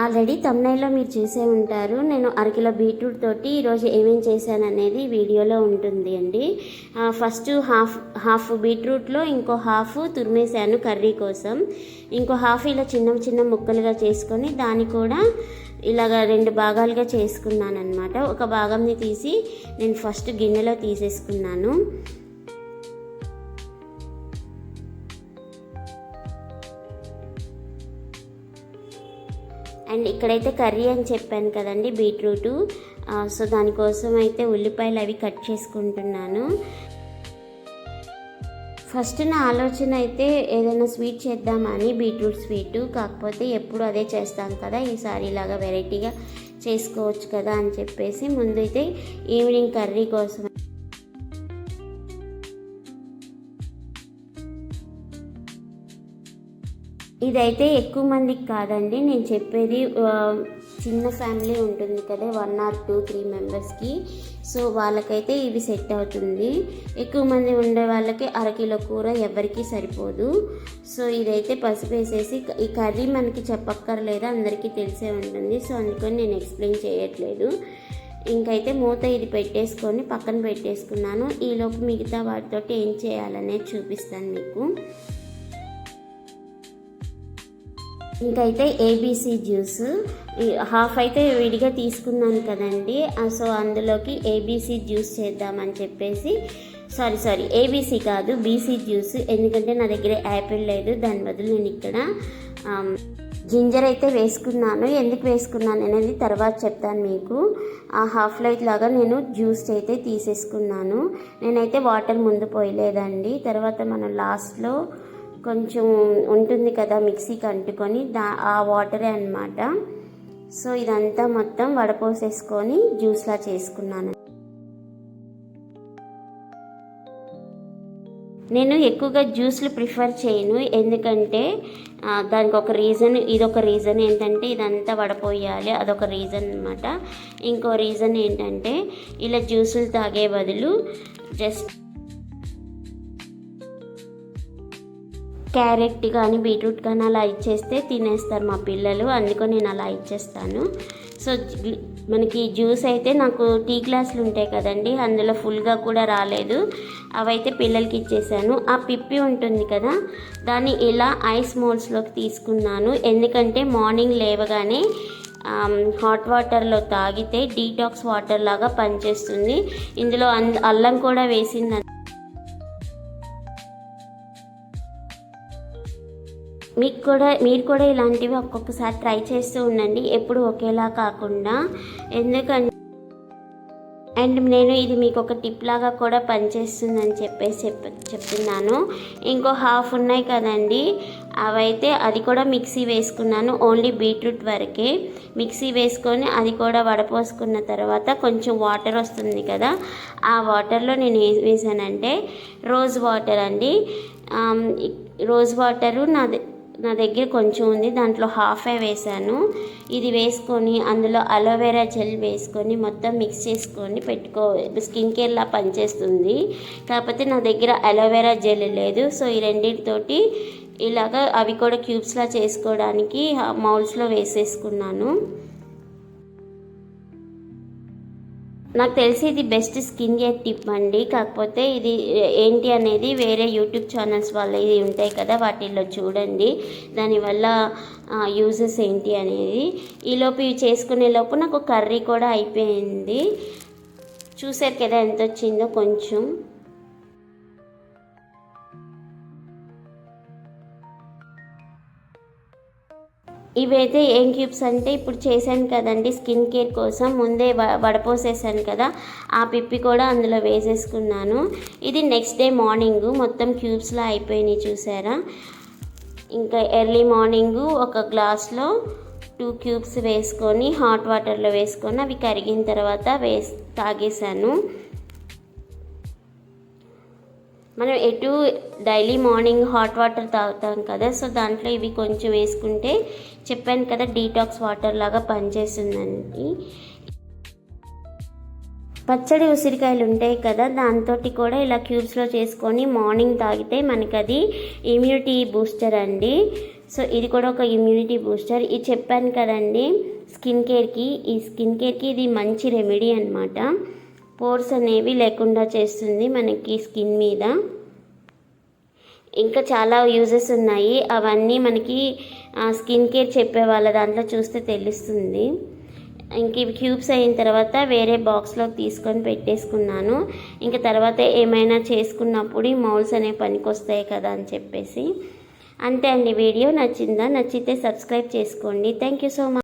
Already థంబ్నెయిల్లో మీరు చూసే ఉంటారు. నేను అరకిలో బీట్రూట్ తోటి ఈరోజు ఏమేమి చేశాను అనేది వీడియోలో ఉంటుంది అండి. ఫస్ట్ హాఫ్ బీట్రూట్లో ఇంకో హాఫ్ తురిమేశాను కర్రీ కోసం. ఇంకో హాఫ్ ఇలా చిన్న చిన్న ముక్కలుగా చేసుకొని దాన్ని కూడా ఇలాగ 2 భాగాలుగా చేసుకున్నాను అనమాట. ఒక భాగంని తీసి నేను ఫస్ట్ గిన్నెలో తీసేసుకున్నాను. అండ్ ఇక్కడైతే కర్రీ అని చెప్పాను కదండి బీట్రూటు. సో దానికోసం అయితే ఉల్లిపాయలు అవి కట్ చేసుకుంటున్నాను. ఫస్ట్ నా ఆలోచన అయితే ఏదైనా స్వీట్ చేద్దామని, బీట్రూట్ స్వీటు. కాకపోతే ఎప్పుడు అదే చేస్తాం కదా, ఈసారి ఇలాగా వెరైటీగా చేసుకోవచ్చు కదా అని చెప్పేసి ముందైతే ఈవినింగ్ కర్రీ కోసం ఇదైతే ఎక్కువ మందికి కాదండి నేను చెప్పేది. చిన్న ఫ్యామిలీ ఉంటుంది కదా, 1 or 2, 3 మెంబర్స్కి. సో వాళ్ళకైతే ఇవి సెట్ అవుతుంది. ఎక్కువ మంది ఉండే వాళ్ళకి అరకిలో కూర ఎవరికి సరిపోదు. సో ఇదైతే పసుపు వేసేసి, ఈ కర్రీ మనకి చెప్పక్కర్లేదు, అందరికీ తెలిసే ఉంటుంది. సో అందుకని నేను ఎక్స్ప్లెయిన్ చేయట్లేదు. ఇంకైతే మూత ఇది పెట్టేసుకొని పక్కన పెట్టేసుకున్నాను. ఈలోపు మిగతా వాటితో ఏం చేయాలనేది చూపిస్తాను మీకు. ఇంకైతే ఏబీసీ జ్యూస్ హాఫ్ అయితే విడిగా తీసుకున్నాను కదండి. సో అందులోకి ఏబీసీ జ్యూస్ చేద్దామని చెప్పేసి, సారీ ఏబీసీ కాదు, బీసీ జ్యూస్. ఎందుకంటే నా దగ్గర యాపిల్ లేదు, దాని బదులు నేను ఇక్కడ జింజర్ అయితే వేసుకున్నాను. ఎందుకు వేసుకున్నాను అనేది తర్వాత చెప్తాను మీకు. ఆ హాఫ్ లైట్ లాగా నేను జ్యూస్ అయితే తీసేసుకున్నాను. నేనైతే వాటర్ ముందు పోయలేదండి. తర్వాత మనం లాస్ట్లో కొంచెం ఉంటుంది కదా మిక్సీకి అంటుకొని, ఆ వాటరే అన్నమాట. సో ఇదంతా మొత్తం వడపోసేసుకొని జ్యూస్లా చేసుకున్నాను. నేను ఎక్కువగా జ్యూస్లు ప్రిఫర్ చేయను, ఎందుకంటే దానికి ఒక రీజన్, ఇదొక రీజన్ ఏంటంటే ఇదంతా వడపోయాలి, అదొక రీజన్ అనమాట. ఇంకో రీజన్ ఏంటంటే ఇలా జ్యూసులు తాగే బదులు జస్ట్ క్యారెట్ కానీ బీట్రూట్ కానీ అలా ఇచ్చేస్తే తినేస్తారు మా పిల్లలు. అందుకని నేను అలా ఇచ్చేస్తాను. సో మనకి జ్యూస్ అయితే నాకు టీ గ్లాసులు ఉంటాయి కదండి, అందులో ఫుల్గా కూడా రాలేదు. అవైతే పిల్లలకి ఇచ్చేసాను. ఆ పిప్పి ఉంటుంది కదా, దాన్ని ఇలా ఐస్ మోల్డ్స్లోకి తీసుకున్నాను. ఎందుకంటే మార్నింగ్ లేవగానే హాట్ వాటర్లో తాగితే డీటాక్స్ వాటర్ లాగా పనిచేస్తుంది. ఇందులో అల్లం కూడా వేసింది. మీరు కూడా ఇలాంటివి ఒక్కొక్కసారి ట్రై చేస్తూ ఉండండి, ఎప్పుడు ఒకేలా కాకుండా. ఎందుకంటే నేను ఇది మీకు ఒక టిప్ లాగా కూడా పనిచేస్తుందని చెప్పేసి చెప్తున్నాను. ఇంకో హాఫ్ ఉన్నాయి కదండి, అవైతే అది కూడా మిక్సీ వేసుకున్నాను. ఓన్లీ బీట్రూట్ వరకే మిక్సీ వేసుకొని అది కూడా వడపోసుకున్న తర్వాత కొంచెం వాటర్ వస్తుంది కదా, ఆ వాటర్లో నేను ఏం వేసానంటే రోజ్ వాటర్ అండి. రోజ్ వాటరు నా దగ్గర కొంచెం ఉంది, దాంట్లో హాఫే వేసాను. ఇది వేసుకొని అందులో అలోవెరా జెల్ వేసుకొని మొత్తం మిక్స్ చేసుకొని స్కిన్ కేర్లా పనిచేస్తుంది. కాకపోతే నా దగ్గర అలోవెరా జెల్ లేదు. సో ఈ రెండింటితోటి ఇలాగా అవి కూడా క్యూబ్స్లా చేసుకోవడానికి మౌల్స్లో వేసేసుకున్నాను. నాకు తెలిసి ఇది బెస్ట్ స్కిన్ కేర్ టిప్ అండి. కాకపోతే ఇది ఏంటి అనేది వేరే యూట్యూబ్ ఛానల్స్ వాళ్ళవి ఉంటాయి కదా, వాటిల్లో చూడండి దానివల్ల యూజెస్ ఏంటి అనేది. ఈలోపు ఇవి చేసుకునే లోపు నాకు కర్రీ కూడా అయిపోయింది. చూసారు కదా ఎంత వచ్చిందో కొంచెం. ఇవైతే ఏం క్యూబ్స్ అంటే ఇప్పుడు చేశాను కదండి స్కిన్ కేర్ కోసం, ముందే వడపోసేసాను కదా, ఆ పిప్పి కూడా అందులో వేసేసుకున్నాను. ఇది నెక్స్ట్ డే మార్నింగ్ మొత్తం క్యూబ్స్లో అయిపోయినాయి చూసారా. ఇంకా ఎర్లీ మార్నింగు ఒక గ్లాస్లో 2 క్యూబ్స్ వేసుకొని హాట్ వాటర్లో వేసుకొని అవి కరిగిన తర్వాత తాగేసాను. మనం డైలీ మార్నింగ్ హాట్ వాటర్ తాగుతాం కదా, సో దాంట్లో ఇవి కొంచెం వేసుకుంటే చెప్పాను కదా డీటాక్స్ వాటర్ లాగా పనిచేస్తుందండి. పచ్చడి ఉసిరికాయలు ఉంటాయి కదా, దాంతో కూడా ఇలా క్యూబ్స్లో చేసుకొని మార్నింగ్ తాగితే మనకి అది ఇమ్యూనిటీ బూస్టర్ అండి. సో ఇది కూడా ఒక ఇమ్యూనిటీ బూస్టర్. ఇది చెప్పాను కదండి స్కిన్ కేర్కి, ఈ స్కిన్ కేర్కి ఇది మంచి రెమెడీ అనమాట. పోర్స్ అనేవి లేకుండా చేస్తుంది మనకి స్కిన్ మీద. ఇంకా చాలా యూజెస్ ఉన్నాయి, అవన్నీ మనకి స్కిన్ కేర్ చెప్పే వాళ్ళ దాంట్లో చూస్తే తెలుస్తుంది. ఇంక ఇవి క్యూబ్స్ అయిన తర్వాత వేరే బాక్స్లోకి తీసుకొని పెట్టేసుకున్నాను. ఇంకా తర్వాత ఏమైనా చేసుకున్నప్పుడు ఈ మౌల్స్ అనేవి పనికొస్తాయి కదా అని చెప్పేసి. అంతే అండి. వీడియో నచ్చిందా? నచ్చితే సబ్స్క్రైబ్ చేసుకోండి. Thank you so much.